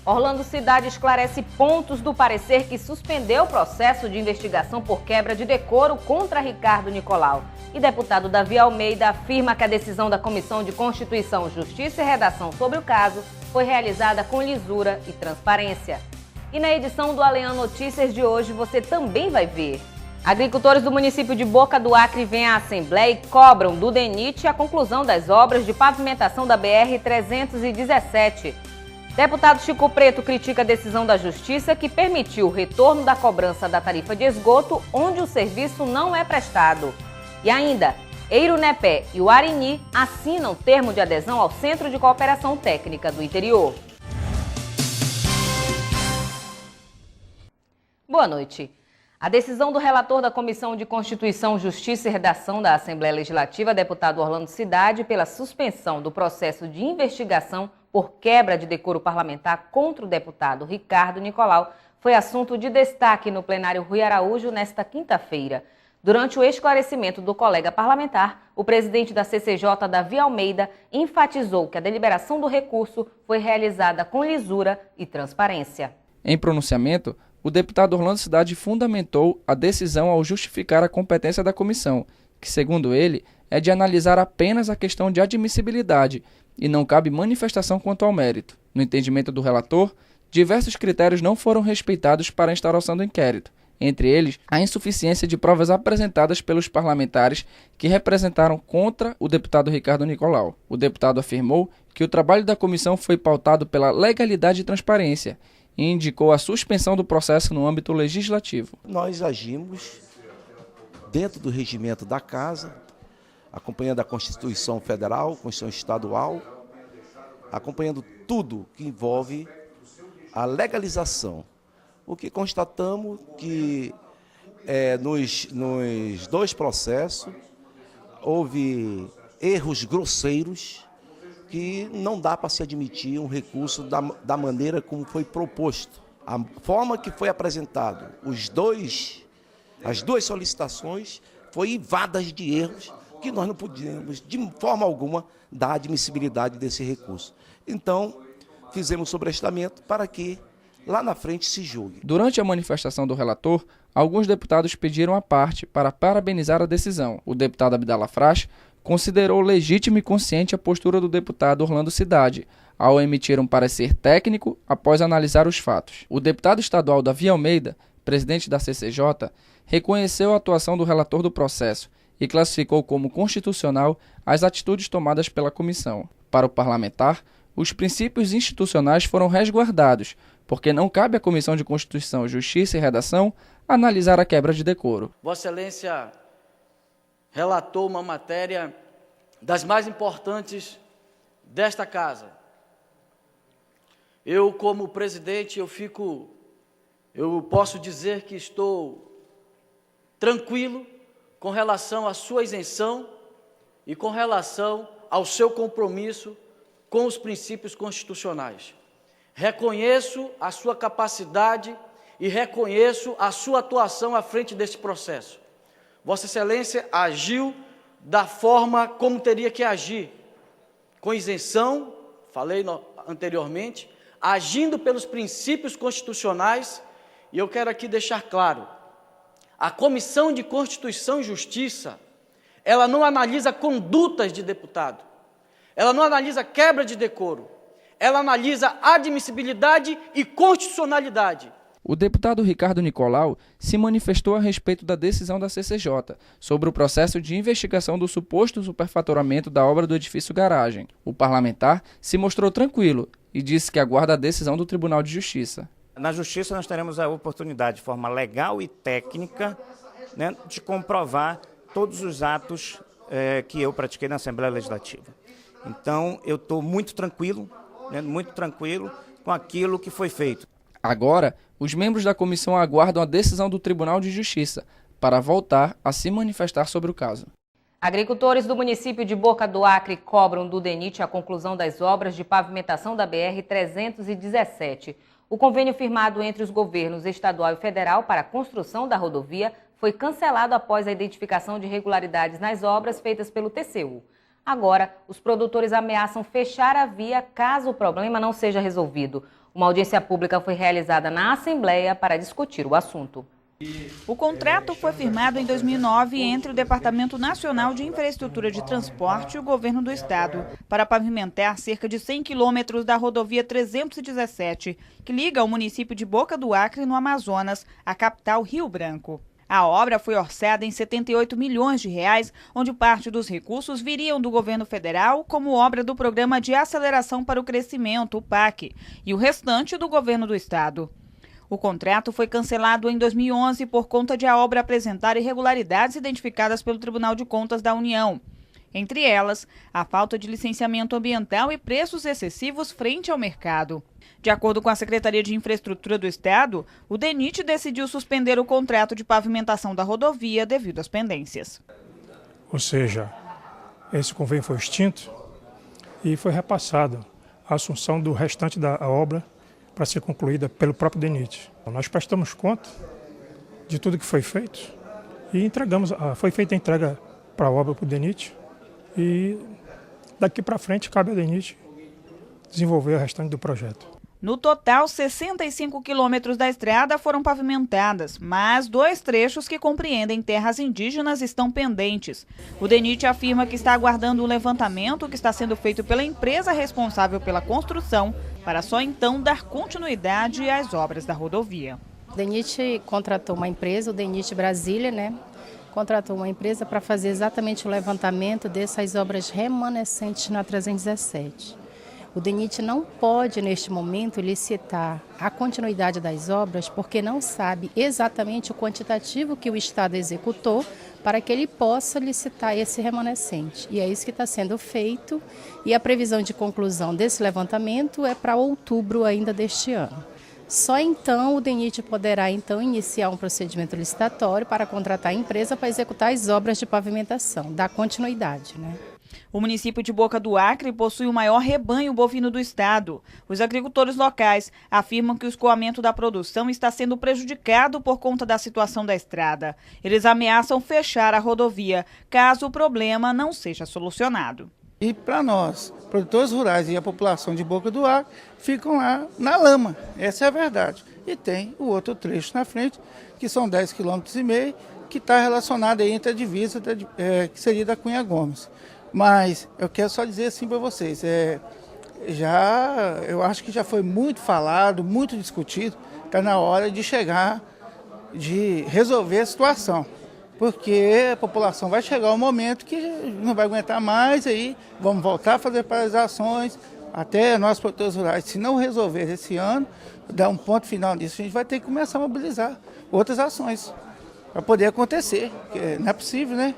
Orlando Cidade esclarece pontos do parecer que suspendeu o processo de investigação por quebra de decoro contra Ricardo Nicolau. E deputado Davi Almeida afirma que a decisão da Comissão de Constituição, Justiça e Redação sobre o caso foi realizada com lisura e transparência. E na edição do Alean Notícias de hoje você também vai ver: agricultores do município de Boca do Acre vêm à Assembleia e cobram do DENIT a conclusão das obras de pavimentação da BR-317. Deputado Chico Preto critica a decisão da Justiça que permitiu o retorno da cobrança da tarifa de esgoto onde o serviço não é prestado. E ainda, Eirunepé e o Arini assinam termo de adesão ao Centro de Cooperação Técnica do Interior. Boa noite. A decisão do relator da Comissão de Constituição, Justiça e Redação da Assembleia Legislativa, deputado Orlando Cidade, pela suspensão do processo de investigação por quebra de decoro parlamentar contra o deputado Ricardo Nicolau, foi assunto de destaque no plenário Rui Araújo nesta quinta-feira. Durante o esclarecimento do colega parlamentar, o presidente da CCJ, Davi Almeida, enfatizou que a deliberação do recurso foi realizada com lisura e transparência. Em pronunciamento, o deputado Orlando Cidade fundamentou a decisão ao justificar a competência da comissão, que, segundo ele, é de analisar apenas a questão de admissibilidade e não cabe manifestação quanto ao mérito. No entendimento do relator, diversos critérios não foram respeitados para a instauração do inquérito, entre eles a insuficiência de provas apresentadas pelos parlamentares que representaram contra o deputado Ricardo Nicolau. O deputado afirmou que o trabalho da comissão foi pautado pela legalidade e transparência e indicou a suspensão do processo no âmbito legislativo. Nós agimos dentro do regimento da Casa, acompanhando a Constituição Federal, Constituição Estadual, acompanhando tudo que envolve a legalização. O que constatamos que nos dois processos houve erros grosseiros que não dá para se admitir um recurso da maneira como foi proposto. A forma que foi apresentado, as duas solicitações, foi invadas de erros que nós não podíamos, de forma alguma, dar admissibilidade desse recurso. Então, fizemos sobrestamento para que lá na frente se julgue. Durante a manifestação do relator, alguns deputados pediram a parte para parabenizar a decisão. O deputado Abdala Frasch considerou legítima e consciente a postura do deputado Orlando Cidade, ao emitir um parecer técnico após analisar os fatos. O deputado estadual Davi Almeida, presidente da CCJ, reconheceu a atuação do relator do processo e classificou como constitucional as atitudes tomadas pela comissão. Para o parlamentar, os princípios institucionais foram resguardados, porque não cabe à Comissão de Constituição, Justiça e Redação analisar a quebra de decoro. Vossa Excelência relatou uma matéria das mais importantes desta casa. Eu, como presidente, eu posso dizer que estou tranquilo com relação à sua isenção e com relação ao seu compromisso com os princípios constitucionais. Reconheço a sua capacidade e reconheço a sua atuação à frente desse processo. Vossa Excelência agiu da forma como teria que agir, com isenção, falei anteriormente, agindo pelos princípios constitucionais, e eu quero aqui deixar claro, a Comissão de Constituição e Justiça, ela não analisa condutas de deputado, ela não analisa quebra de decoro, ela analisa admissibilidade e constitucionalidade. O deputado Ricardo Nicolau se manifestou a respeito da decisão da CCJ sobre o processo de investigação do suposto superfaturamento da obra do edifício garagem. O parlamentar se mostrou tranquilo e disse que aguarda a decisão do Tribunal de Justiça. Na Justiça nós teremos a oportunidade, de forma legal e técnica, de comprovar todos os atos que eu pratiquei na Assembleia Legislativa. Então, eu estou muito tranquilo com aquilo que foi feito. Agora, os membros da comissão aguardam a decisão do Tribunal de Justiça para voltar a se manifestar sobre o caso. Agricultores do município de Boca do Acre cobram do DENIT a conclusão das obras de pavimentação da BR-317. O convênio firmado entre os governos estadual e federal para a construção da rodovia foi cancelado após a identificação de irregularidades nas obras feitas pelo TCU. Agora, os produtores ameaçam fechar a via caso o problema não seja resolvido. O Uma audiência pública foi realizada na Assembleia para discutir o assunto. O contrato foi firmado em 2009 entre o Departamento Nacional de Infraestrutura de Transporte e o Governo do Estado para pavimentar cerca de 100 quilômetros da rodovia 317, que liga o município de Boca do Acre, no Amazonas, à capital Rio Branco. A obra foi orçada em 78 milhões de reais, onde parte dos recursos viriam do governo federal como obra do Programa de Aceleração para o Crescimento, o PAC, e o restante do governo do estado. O contrato foi cancelado em 2011 por conta de a obra apresentar irregularidades identificadas pelo Tribunal de Contas da União. Entre elas, a falta de licenciamento ambiental e preços excessivos frente ao mercado. De acordo com a Secretaria de Infraestrutura do Estado, o DENIT decidiu suspender o contrato de pavimentação da rodovia devido às pendências. Ou seja, esse convênio foi extinto e foi repassado a assunção do restante da obra para ser concluída pelo próprio DENIT. Nós prestamos conta de tudo que foi feito e entregamos, foi feita a entrega para a obra para o DENIT e daqui para frente cabe ao DENIT desenvolver o restante do projeto. No total, 65 quilômetros da estrada foram pavimentadas, mas 2 trechos que compreendem terras indígenas estão pendentes. O DENIT afirma que está aguardando um levantamento que está sendo feito pela empresa responsável pela construção, para só então dar continuidade às obras da rodovia. O DENIT contratou uma empresa, o DENIT Brasília, contratou uma empresa para fazer exatamente o levantamento dessas obras remanescentes na 317. O DENIT não pode, neste momento, licitar a continuidade das obras porque não sabe exatamente o quantitativo que o Estado executou para que ele possa licitar esse remanescente. E é isso que está sendo feito e a previsão de conclusão desse levantamento é para outubro ainda deste ano. Só então o DENIT poderá iniciar um procedimento licitatório para contratar a empresa para executar as obras de pavimentação, dar continuidade, O município de Boca do Acre possui o maior rebanho bovino do estado. Os agricultores locais afirmam que o escoamento da produção está sendo prejudicado por conta da situação da estrada. Eles ameaçam fechar a rodovia, caso o problema não seja solucionado. E para nós, produtores rurais e a população de Boca do Acre, ficam lá na lama, essa é a verdade. E tem o outro trecho na frente, que são 10,5 km, que está relacionado aí entre a divisa, que seria da Cunha Gomes. Mas eu quero só dizer assim para vocês, eu acho que já foi muito falado, muito discutido, está na hora de de resolver a situação. Porque a população vai chegar um momento que não vai aguentar mais, aí vamos voltar a fazer paralisações, até nós produtores rurais, se não resolver esse ano, dar um ponto final nisso, a gente vai ter que começar a mobilizar outras ações para poder acontecer, porque não é possível,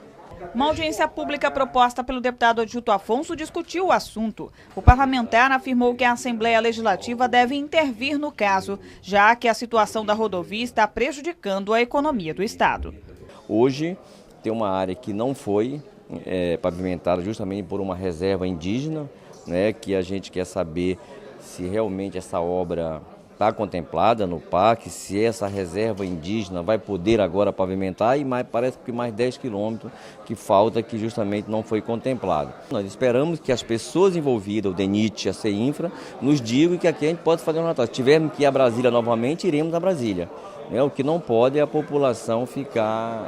Uma audiência pública proposta pelo deputado Adilto Afonso discutiu o assunto. O parlamentar afirmou que a Assembleia Legislativa deve intervir no caso, já que a situação da rodovia está prejudicando a economia do estado. Hoje tem uma área que não foi pavimentada justamente por uma reserva indígena, que a gente quer saber se realmente essa obra está contemplada no PAC, se essa reserva indígena vai poder agora pavimentar e parece que mais 10 quilômetros que falta que justamente não foi contemplado. Nós esperamos que as pessoas envolvidas, o DENIT, a CEINFRA, nos digam que aqui a gente pode fazer um relatório. Se tivermos que ir a Brasília novamente, iremos a Brasília. O que não pode é a população ficar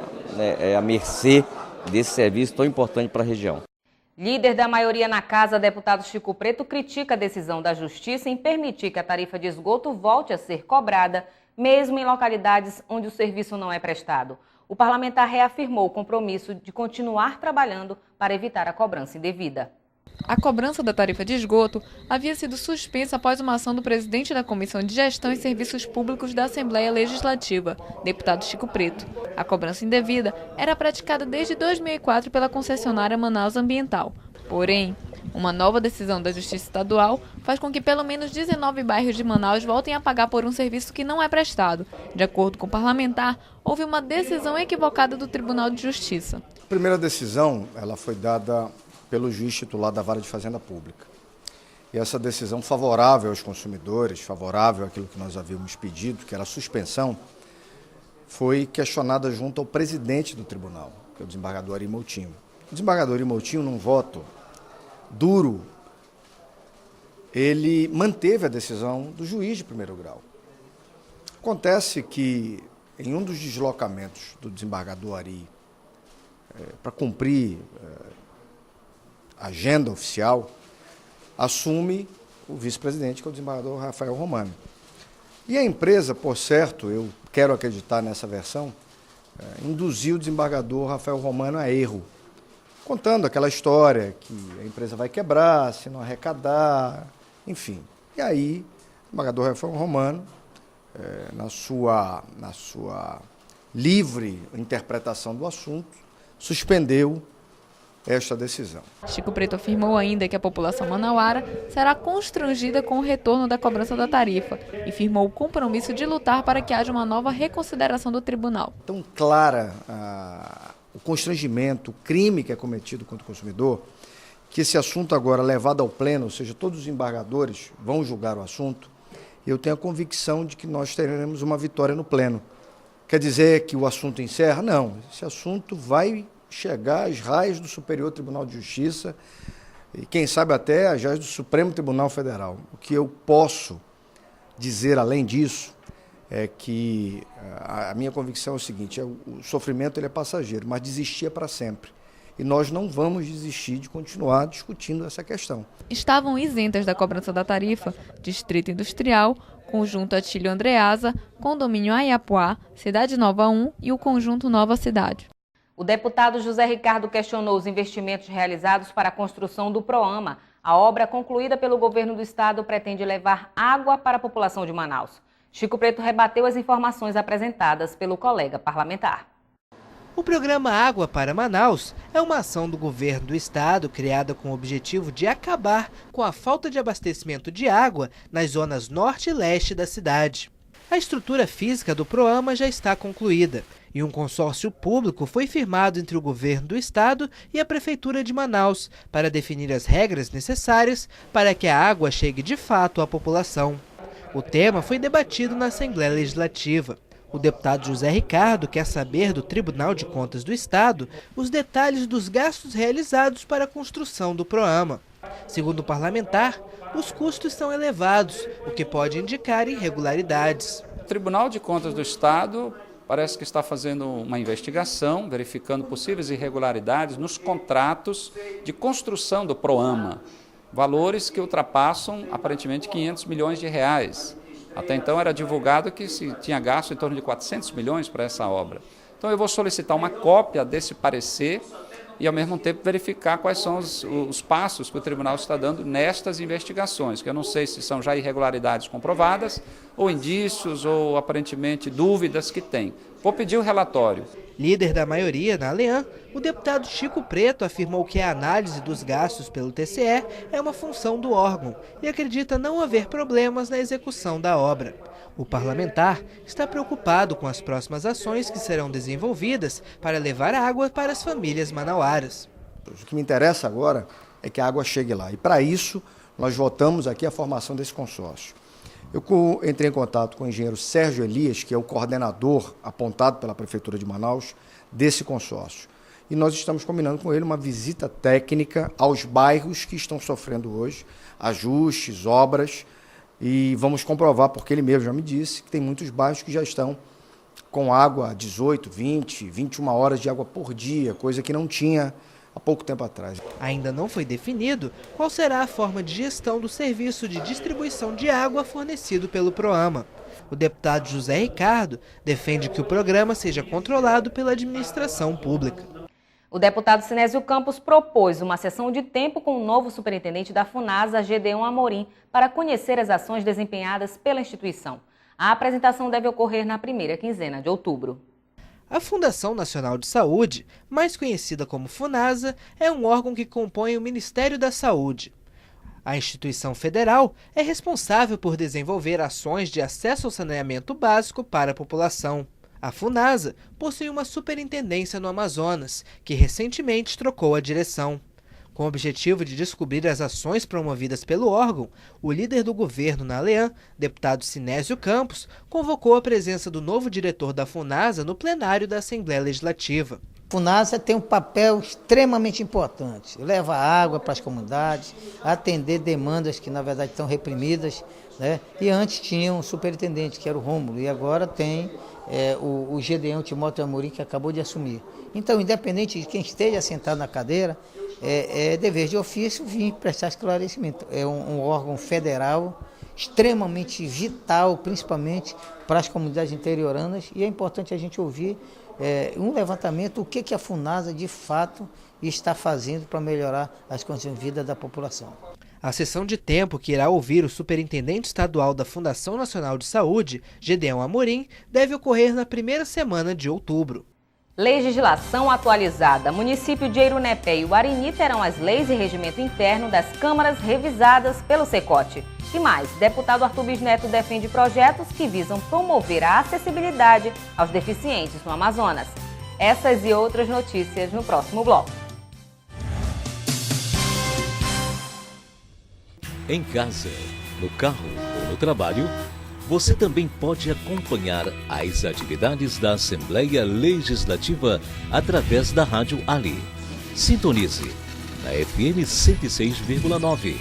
à mercê desse serviço tão importante para a região. Líder da maioria na casa, deputado Chico Preto, critica a decisão da Justiça em permitir que a tarifa de esgoto volte a ser cobrada, mesmo em localidades onde o serviço não é prestado. O parlamentar reafirmou o compromisso de continuar trabalhando para evitar a cobrança indevida. A cobrança da tarifa de esgoto havia sido suspensa após uma ação do presidente da Comissão de Gestão e Serviços Públicos da Assembleia Legislativa, deputado Chico Preto. A cobrança indevida era praticada desde 2004 pela concessionária Manaus Ambiental. Porém, uma nova decisão da Justiça Estadual faz com que pelo menos 19 bairros de Manaus voltem a pagar por um serviço que não é prestado. De acordo com o parlamentar, houve uma decisão equivocada do Tribunal de Justiça. A primeira decisão ela foi dada pelo juiz titular da Vara de Fazenda Pública. E essa decisão favorável aos consumidores, favorável àquilo que nós havíamos pedido, que era a suspensão, foi questionada junto ao presidente do tribunal, que é o desembargador Ari Moutinho. O desembargador Ari Moutinho, num voto duro, ele manteve a decisão do juiz de primeiro grau. Acontece que, em um dos deslocamentos do desembargador Ari, para cumprir a agenda oficial, assume o vice-presidente, que é o desembargador Rafael Romano. E a empresa, por certo, eu quero acreditar nessa versão, induziu o desembargador Rafael Romano a erro, contando aquela história que a empresa vai quebrar, se não arrecadar, enfim. E aí, o desembargador Rafael Romano, na sua livre interpretação do assunto, suspendeu esta decisão. Chico Preto afirmou ainda que a população manauara será constrangida com o retorno da cobrança da tarifa e firmou o compromisso de lutar para que haja uma nova reconsideração do tribunal. Tão clara o constrangimento, o crime que é cometido contra o consumidor, que esse assunto agora levado ao pleno, ou seja, todos os embargadores vão julgar o assunto, eu tenho a convicção de que nós teremos uma vitória no pleno. Quer dizer que o assunto encerra? Não, esse assunto vai chegar às raias do Superior Tribunal de Justiça e, quem sabe, até às raias do Supremo Tribunal Federal. O que eu posso dizer, além disso, é que a minha convicção é o seguinte: o sofrimento ele é passageiro, mas desistir é para sempre. E nós não vamos desistir de continuar discutindo essa questão. Estavam isentas da cobrança da tarifa Distrito Industrial, Conjunto Atílio Andreasa, Condomínio Ayapuá, Cidade Nova 1 e o Conjunto Nova Cidade. O deputado José Ricardo questionou os investimentos realizados para a construção do Proama. A obra concluída pelo governo do estado pretende levar água para a população de Manaus. Chico Preto rebateu as informações apresentadas pelo colega parlamentar. O programa Água para Manaus é uma ação do governo do estado criada com o objetivo de acabar com a falta de abastecimento de água nas zonas norte e leste da cidade. A estrutura física do Proama já está concluída e um consórcio público foi firmado entre o governo do estado e a prefeitura de Manaus para definir as regras necessárias para que a água chegue de fato à população. O tema foi debatido na Assembleia Legislativa. O deputado José Ricardo quer saber do Tribunal de Contas do Estado os detalhes dos gastos realizados para a construção do Proama. Segundo o parlamentar, os custos são elevados, o que pode indicar irregularidades. O Tribunal de Contas do Estado parece que está fazendo uma investigação, verificando possíveis irregularidades nos contratos de construção do Proama, valores que ultrapassam aparentemente 500 milhões de reais. Até então era divulgado que se tinha gasto em torno de 400 milhões para essa obra. Então eu vou solicitar uma cópia desse parecer e, ao mesmo tempo, verificar quais são os passos que o tribunal está dando nestas investigações, que eu não sei se são já irregularidades comprovadas, ou indícios, ou aparentemente dúvidas que tem. Vou pedir o relatório. Líder da maioria na ALEAN, o deputado Chico Preto afirmou que a análise dos gastos pelo TCE é uma função do órgão e acredita não haver problemas na execução da obra. O parlamentar está preocupado com as próximas ações que serão desenvolvidas para levar água para as famílias manauaras. O que me interessa agora é que a água chegue lá. E para isso, nós votamos aqui a formação desse consórcio. Eu entrei em contato com o engenheiro Sérgio Elias, que é o coordenador apontado pela Prefeitura de Manaus desse consórcio. E nós estamos combinando com ele uma visita técnica aos bairros que estão sofrendo hoje, ajustes, obras, e vamos comprovar, porque ele mesmo já me disse, que tem muitos bairros que já estão com água 18, 20, 21 horas de água por dia, coisa que não tinha há pouco tempo atrás. Ainda não foi definido qual será a forma de gestão do serviço de distribuição de água fornecido pelo Proama. O deputado José Ricardo defende que o programa seja controlado pela administração pública. O deputado Sinésio Campos propôs uma sessão de tempo com o novo superintendente da FUNASA, Gedeon Amorim, para conhecer as ações desempenhadas pela instituição. A apresentação deve ocorrer na primeira quinzena de outubro. A Fundação Nacional de Saúde, mais conhecida como FUNASA, é um órgão que compõe o Ministério da Saúde. A instituição federal é responsável por desenvolver ações de acesso ao saneamento básico para a população. A FUNASA possui uma superintendência no Amazonas, que recentemente trocou a direção. Com o objetivo de descobrir as ações promovidas pelo órgão, o líder do governo na ALEAN, deputado Sinésio Campos, convocou a presença do novo diretor da FUNASA no plenário da Assembleia Legislativa. FUNASA tem um papel extremamente importante, leva água para as comunidades, atender demandas que na verdade estão reprimidas, né? E antes tinha um superintendente, que era o Rômulo, e agora tem o Gedeão Timóteo Amorim, que acabou de assumir. Então, independente de quem esteja sentado na cadeira, é dever de ofício vir prestar esclarecimento. É um órgão federal extremamente vital, principalmente para as comunidades interioranas, e é importante a gente ouvir um levantamento, o que a FUNASA de fato está fazendo para melhorar as condições de vida da população. A sessão de tempo que irá ouvir o superintendente estadual da Fundação Nacional de Saúde, Gedeão Amorim, deve ocorrer na primeira semana de outubro. Legislação atualizada. Município de Eirunepé e Uarini terão as leis e regimento interno das câmaras revisadas pelo SECOT. E mais, deputado Arthur Bisneto defende projetos que visam promover a acessibilidade aos deficientes no Amazonas. Essas e outras notícias no próximo bloco. Em casa, no carro ou no trabalho, você também pode acompanhar as atividades da Assembleia Legislativa através da Rádio Ali. Sintonize na FM 106,9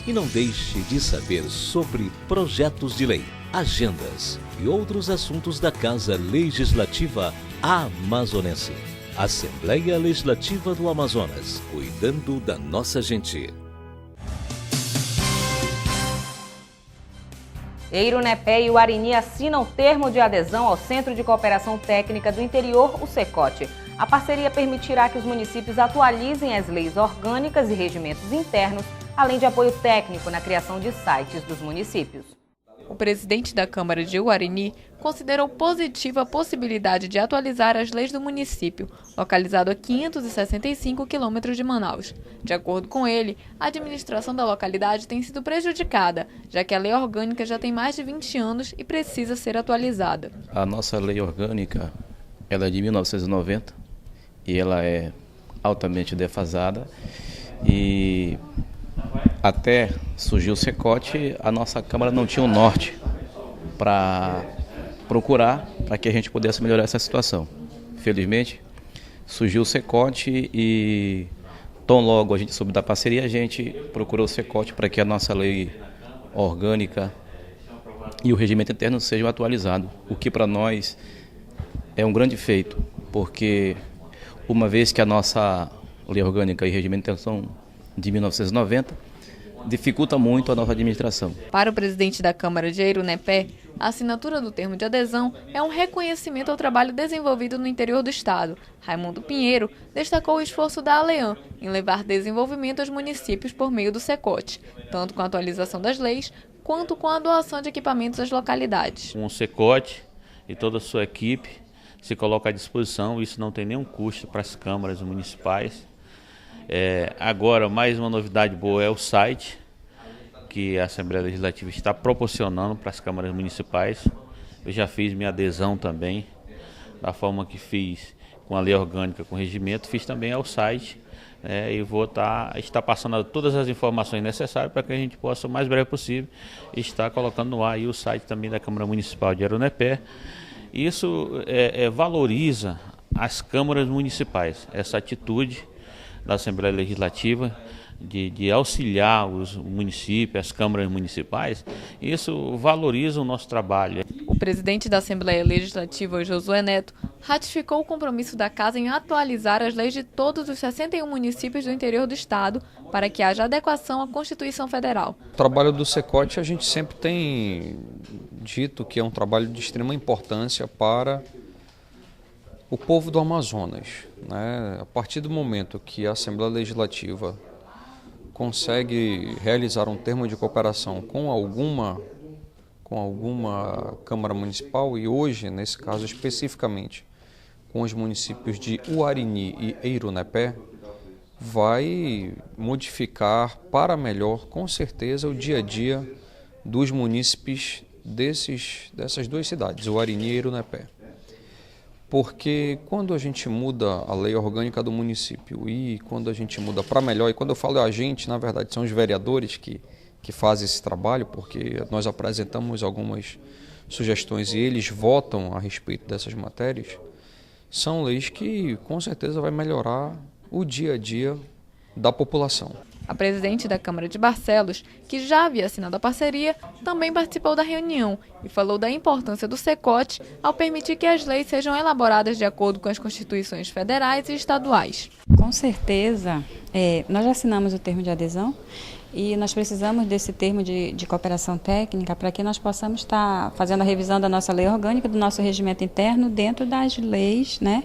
e não deixe de saber sobre projetos de lei, agendas e outros assuntos da Casa Legislativa Amazonense. Assembleia Legislativa do Amazonas, cuidando da nossa gente. Eirunepé e Uarini assinam termo de adesão ao Centro de Cooperação Técnica do Interior, o SECOT. A parceria permitirá que os municípios atualizem as leis orgânicas e regimentos internos, além de apoio técnico na criação de sites dos municípios. O presidente da Câmara de Uarini considerou positiva a possibilidade de atualizar as leis do município, localizado a 565 quilômetros de Manaus. De acordo com ele, a administração da localidade tem sido prejudicada, já que a lei orgânica já tem mais de 20 anos e precisa ser atualizada. A nossa lei orgânica ela é de 1990 e ela é altamente defasada e até surgiu o SECOT, a nossa Câmara não tinha um norte para procurar para que a gente pudesse melhorar essa situação. Felizmente, surgiu o SECOT e tão logo a gente soube da parceria, a gente procurou o SECOT para que a nossa lei orgânica e o regimento interno sejam atualizados, o que para nós é um grande feito, porque uma vez que a nossa lei orgânica e regimento interno são de 1990, dificulta muito a nossa administração. Para o presidente da Câmara de Eirunepé, a assinatura do termo de adesão é um reconhecimento ao trabalho desenvolvido no interior do estado. Raimundo Pinheiro destacou o esforço da ALEAN em levar desenvolvimento aos municípios por meio do SECOT, tanto com a atualização das leis, quanto com a doação de equipamentos às localidades. O SECOT e toda a sua equipe se coloca à disposição, isso não tem nenhum custo para as câmaras municipais. Agora, mais uma novidade boa é o site que a Assembleia Legislativa está proporcionando para as câmaras municipais. Eu já fiz minha adesão também, da forma que fiz com a lei orgânica, com o regimento, fiz também ao site, e vou estar passando todas as informações necessárias para que a gente possa, o mais breve possível, estar colocando no ar aí o site também da Câmara Municipal de Eirunepé. Isso valoriza as câmaras municipais, essa atitude da Assembleia Legislativa de auxiliar os municípios, as câmaras municipais, isso valoriza o nosso trabalho. O presidente da Assembleia Legislativa, Josué Neto, ratificou o compromisso da Casa em atualizar as leis de todos os 61 municípios do interior do estado para que haja adequação à Constituição Federal. O trabalho do SECOT a gente sempre tem dito que é um trabalho de extrema importância para o povo do Amazonas, né? A partir do momento que a Assembleia Legislativa consegue realizar um termo de cooperação com alguma Câmara Municipal, e hoje, nesse caso especificamente, com os municípios de Uarini e Eirunepé, vai modificar para melhor, com certeza, o dia a dia dos munícipes dessas duas cidades, Uarini e Eirunepé. Porque quando a gente muda a lei orgânica do município e quando a gente muda para melhor, e quando eu falo a gente, na verdade são os vereadores que fazem esse trabalho, porque nós apresentamos algumas sugestões e eles votam a respeito dessas matérias, são leis que com certeza vai melhorar o dia a dia da população. A presidente da Câmara de Barcelos, que já havia assinado a parceria, também participou da reunião e falou da importância do SECOT ao permitir que as leis sejam elaboradas de acordo com as constituições federais e estaduais. Com certeza, nós já assinamos o termo de adesão e nós precisamos desse termo de cooperação técnica para que nós possamos estar fazendo a revisão da nossa lei orgânica, do nosso regimento interno, dentro das leis, né,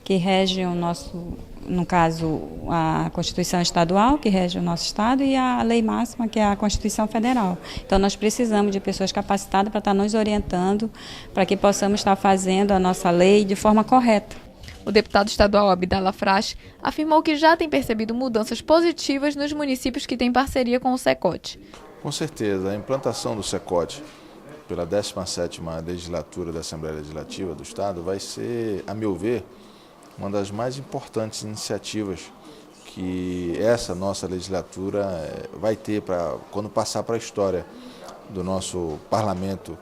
que regem o nosso, no caso, a Constituição Estadual, que rege o nosso Estado, e a lei máxima, que é a Constituição Federal. Então, nós precisamos de pessoas capacitadas para estar nos orientando, para que possamos estar fazendo a nossa lei de forma correta. O deputado estadual Abdallah Frasch afirmou que já tem percebido mudanças positivas nos municípios que têm parceria com o SECOT. Com certeza, a implantação do SECOT pela 17ª legislatura da Assembleia Legislativa do Estado vai ser, a meu ver, uma das mais importantes iniciativas que essa nossa legislatura vai ter para quando passar para a história do nosso parlamento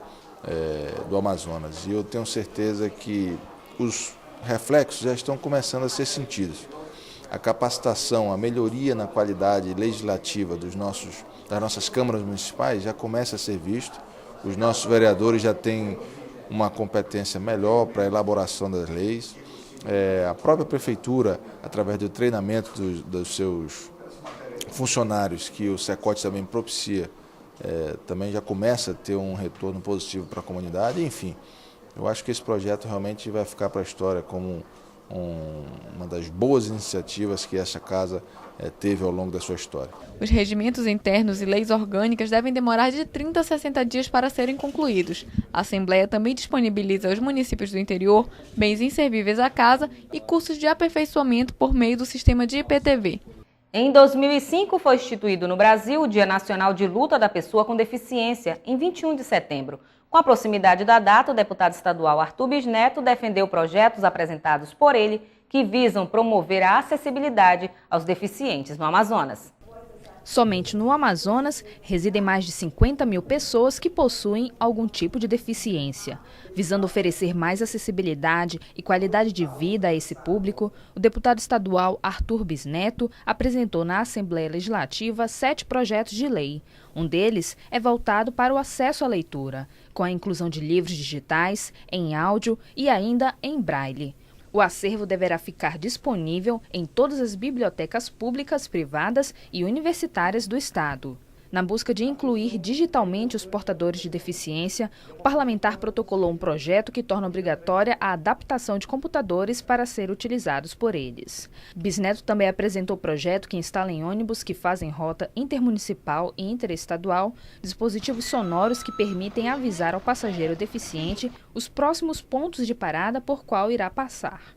do Amazonas. E eu tenho certeza que os reflexos já estão começando a ser sentidos. A capacitação, a melhoria na qualidade legislativa das nossas câmaras municipais já começa a ser visto. Os nossos vereadores já têm uma competência melhor para a elaboração das leis. A própria prefeitura, através do treinamento dos seus funcionários, que o SECOT também propicia, também já começa a ter um retorno positivo para a comunidade. Enfim, eu acho que esse projeto realmente vai ficar para a história como uma das boas iniciativas que essa casa teve ao longo da sua história. Os regimentos internos e leis orgânicas devem demorar de 30 a 60 dias para serem concluídos. A Assembleia também disponibiliza aos municípios do interior bens inservíveis à casa e cursos de aperfeiçoamento por meio do sistema de IPTV. Em 2005, foi instituído no Brasil o Dia Nacional de Luta da Pessoa com Deficiência, em 21 de setembro. Com a proximidade da data, o deputado estadual Arthur Bisneto defendeu projetos apresentados por ele que visam promover a acessibilidade aos deficientes no Amazonas. Somente no Amazonas, residem mais de 50 mil pessoas que possuem algum tipo de deficiência. Visando oferecer mais acessibilidade e qualidade de vida a esse público, o deputado estadual Arthur Bisneto apresentou na Assembleia Legislativa 7 projetos de lei. Um deles é voltado para o acesso à leitura, com a inclusão de livros digitais, em áudio e ainda em braille. O acervo deverá ficar disponível em todas as bibliotecas públicas, privadas e universitárias do Estado. Na busca de incluir digitalmente os portadores de deficiência, o parlamentar protocolou um projeto que torna obrigatória a adaptação de computadores para ser utilizados por eles. Bisneto também apresentou o projeto que instala em ônibus que fazem rota intermunicipal e interestadual dispositivos sonoros que permitem avisar ao passageiro deficiente os próximos pontos de parada por qual irá passar.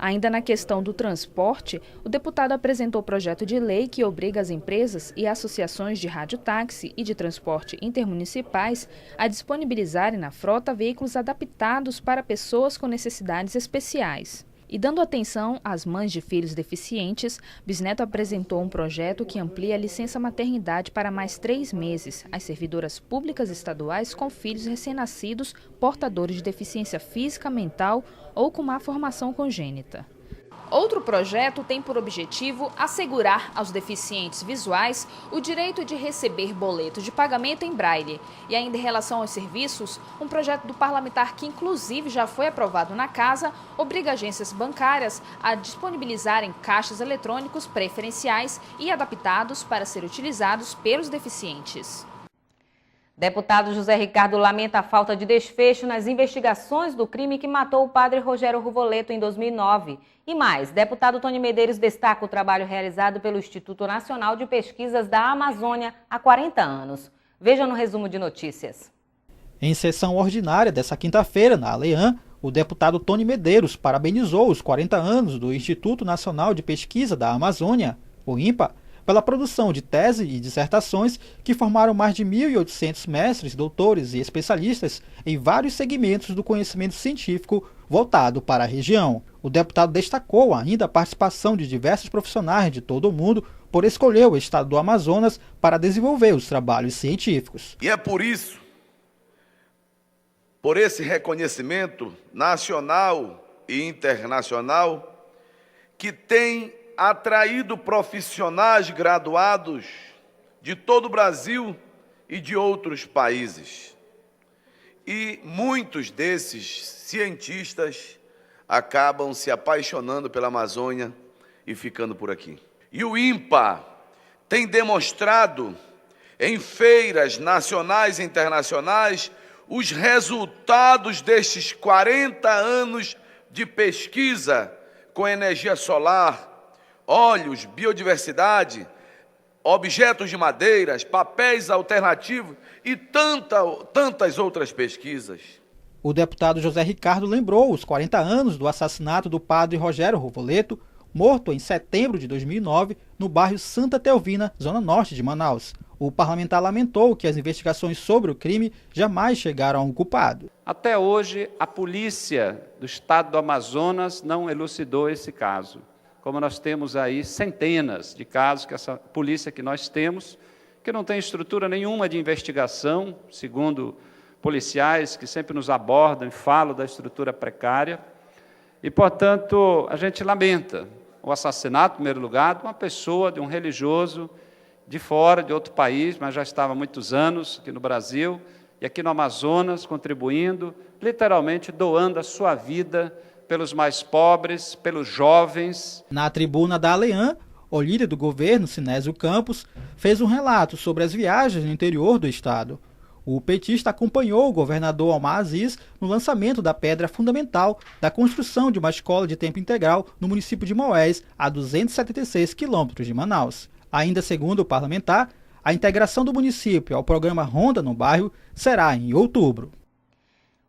Ainda na questão do transporte, o deputado apresentou o projeto de lei que obriga as empresas e associações de radiotáxi e de transporte intermunicipais a disponibilizarem na frota veículos adaptados para pessoas com necessidades especiais. E dando atenção às mães de filhos deficientes, Bisneto apresentou um projeto que amplia a licença maternidade para mais 3 meses às servidoras públicas estaduais com filhos recém-nascidos portadores de deficiência física, mental ou com má formação congênita. Outro projeto tem por objetivo assegurar aos deficientes visuais o direito de receber boleto de pagamento em braille. E ainda em relação aos serviços, um projeto do parlamentar que inclusive já foi aprovado na Casa, obriga agências bancárias a disponibilizarem caixas eletrônicos preferenciais e adaptados para ser utilizados pelos deficientes. Deputado José Ricardo lamenta a falta de desfecho nas investigações do crime que matou o padre Rogério Ruvoleto em 2009. E mais, deputado Tony Medeiros destaca o trabalho realizado pelo Instituto Nacional de Pesquisas da Amazônia há 40 anos. Veja no resumo de notícias. Em sessão ordinária desta quinta-feira, na Aleã, o deputado Tony Medeiros parabenizou os 40 anos do Instituto Nacional de Pesquisa da Amazônia, o INPA, pela produção de tese e dissertações que formaram mais de 1.800 mestres, doutores e especialistas em vários segmentos do conhecimento científico voltado para a região. O deputado destacou ainda a participação de diversos profissionais de todo o mundo por escolher o estado do Amazonas para desenvolver os trabalhos científicos. E é por isso, por esse reconhecimento nacional e internacional que tem atraído profissionais graduados de todo o Brasil e de outros países. E muitos desses cientistas acabam se apaixonando pela Amazônia e ficando por aqui. E o INPA tem demonstrado em feiras nacionais e internacionais os resultados destes 40 anos de pesquisa com energia solar, óleos, biodiversidade, objetos de madeiras, papéis alternativos e tantas outras pesquisas. O deputado José Ricardo lembrou os 40 anos do assassinato do padre Rogério Rovoleto, morto em setembro de 2009 no bairro Santa Teovina, zona norte de Manaus. O parlamentar lamentou que as investigações sobre o crime jamais chegaram ao culpado. Até hoje, a polícia do estado do Amazonas não elucidou esse caso. Como nós temos aí centenas de casos que essa polícia que nós temos, que não tem estrutura nenhuma de investigação, segundo policiais que sempre nos abordam e falam da estrutura precária. E, portanto, a gente lamenta o assassinato, em primeiro lugar, de uma pessoa, de um religioso, de fora, de outro país, mas já estava há muitos anos aqui no Brasil, e aqui no Amazonas, contribuindo, literalmente doando a sua vida pelos mais pobres, pelos jovens. Na tribuna da Aleã, o líder do governo, Sinésio Campos, fez um relato sobre as viagens no interior do estado. O petista acompanhou o governador Omar Aziz no lançamento da pedra fundamental da construção de uma escola de tempo integral no município de Maués, a 276 quilômetros de Manaus. Ainda segundo o parlamentar, a integração do município ao programa Ronda no Bairro será em outubro.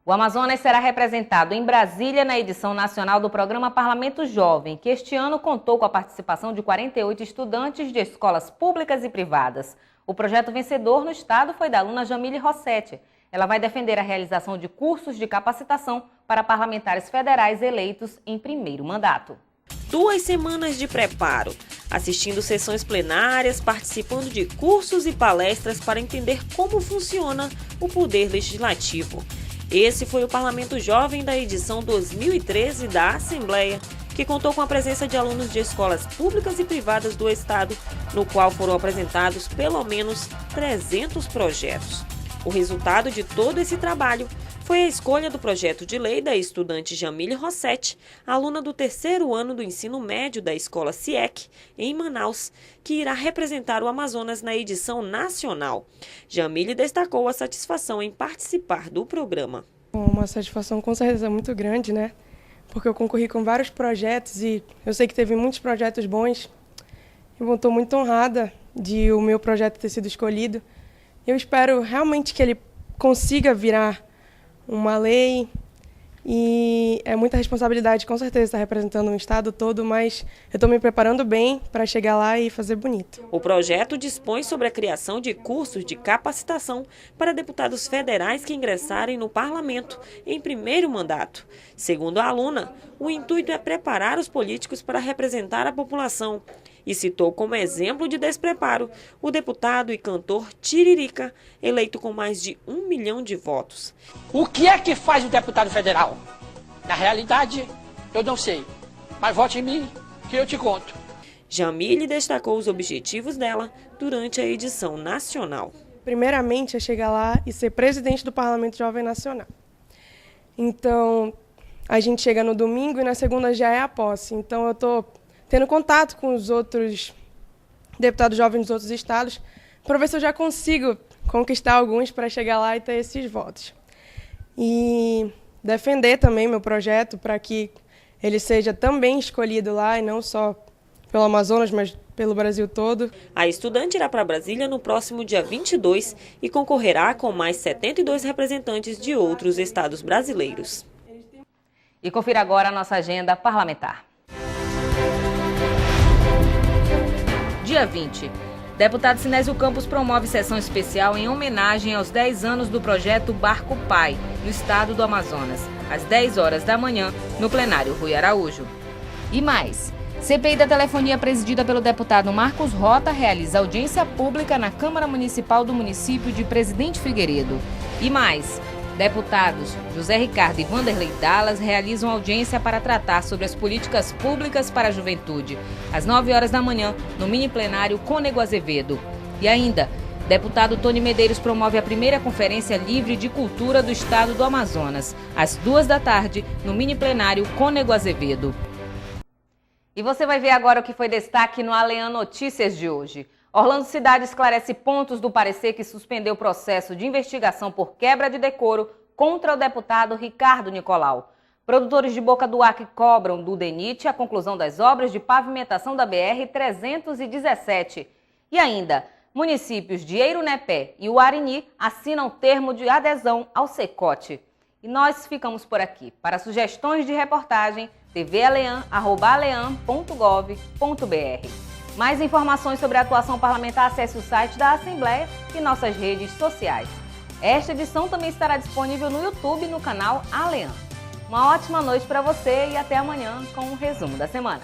O Amazonas será representado em Brasília na edição nacional do programa Parlamento Jovem, que este ano contou com a participação de 48 estudantes de escolas públicas e privadas. O projeto vencedor no estado foi da aluna Jamile Rossetti. Ela vai defender a realização de cursos de capacitação para parlamentares federais eleitos em primeiro mandato. 2 semanas de preparo, assistindo sessões plenárias, participando de cursos e palestras para entender como funciona o poder legislativo. Esse foi o Parlamento Jovem da edição 2013 da Assembleia, que contou com a presença de alunos de escolas públicas e privadas do estado, no qual foram apresentados pelo menos 300 projetos. O resultado de todo esse trabalho foi a escolha do projeto de lei da estudante Jamile Rossetti, aluna do 3º ano do ensino médio da escola CIEC, em Manaus, que irá representar o Amazonas na edição nacional. Jamile destacou a satisfação em participar do programa. Uma satisfação com certeza muito grande, né? Porque eu concorri com vários projetos e eu sei que teve muitos projetos bons. Eu estou muito honrada de o meu projeto ter sido escolhido. Eu espero realmente que ele consiga virar uma lei e é muita responsabilidade, com certeza, estar representando um estado todo, mas eu estou me preparando bem para chegar lá e fazer bonito. O projeto dispõe sobre a criação de cursos de capacitação para deputados federais que ingressarem no parlamento em primeiro mandato. Segundo a aluna, o intuito é preparar os políticos para representar a população e citou como exemplo de despreparo o deputado e cantor Tiririca, eleito com mais de 1 milhão de votos. O que é que faz o deputado federal? Na realidade, eu não sei, mas vote em mim que eu te conto. Jamile destacou os objetivos dela durante a edição nacional. Primeiramente é chegar lá e ser presidente do Parlamento Jovem Nacional. Então, a gente chega no domingo e na segunda já é a posse. Então, eu estou tendo contato com os outros deputados jovens dos outros estados, para ver se eu já consigo conquistar alguns para chegar lá e ter esses votos. E defender também meu projeto para que ele seja também escolhido lá, e não só pelo Amazonas, mas pelo Brasil todo. A estudante irá para Brasília no próximo dia 22 e concorrerá com mais 72 representantes de outros estados brasileiros. E confira agora a nossa agenda parlamentar. Dia 20. Deputado Sinésio Campos promove sessão especial em homenagem aos 10 anos do projeto Barco Pai, no estado do Amazonas, às 10 horas da manhã, no plenário Rui Araújo. E mais, CPI da telefonia presidida pelo deputado Marcos Rota realiza audiência pública na Câmara Municipal do município de Presidente Figueiredo. E mais, Deputados José Ricardo e Vanderlei Dallas realizam audiência para tratar sobre as políticas públicas para a juventude, às 9 horas da manhã, no mini plenário Cônego Azevedo. E ainda, deputado Tony Medeiros promove a primeira Conferência Livre de Cultura do Estado do Amazonas, às 2 da tarde, no mini plenário Cônego Azevedo. E você vai ver agora o que foi destaque no Alean Notícias de hoje. Orlando Cidade esclarece pontos do parecer que suspendeu o processo de investigação por quebra de decoro contra o deputado Ricardo Nicolau. Produtores de Boca do Acre cobram do DENIT a conclusão das obras de pavimentação da BR-317. E ainda, municípios de Eirunepé e Uarini assinam termo de adesão ao SECOT. E nós ficamos por aqui. Para sugestões de reportagem, tvalean@alean.gov.br. Mais informações sobre a atuação parlamentar, acesse o site da Assembleia e nossas redes sociais. Esta edição também estará disponível no YouTube no canal Alean. Uma ótima noite para você e até amanhã com o resumo da semana.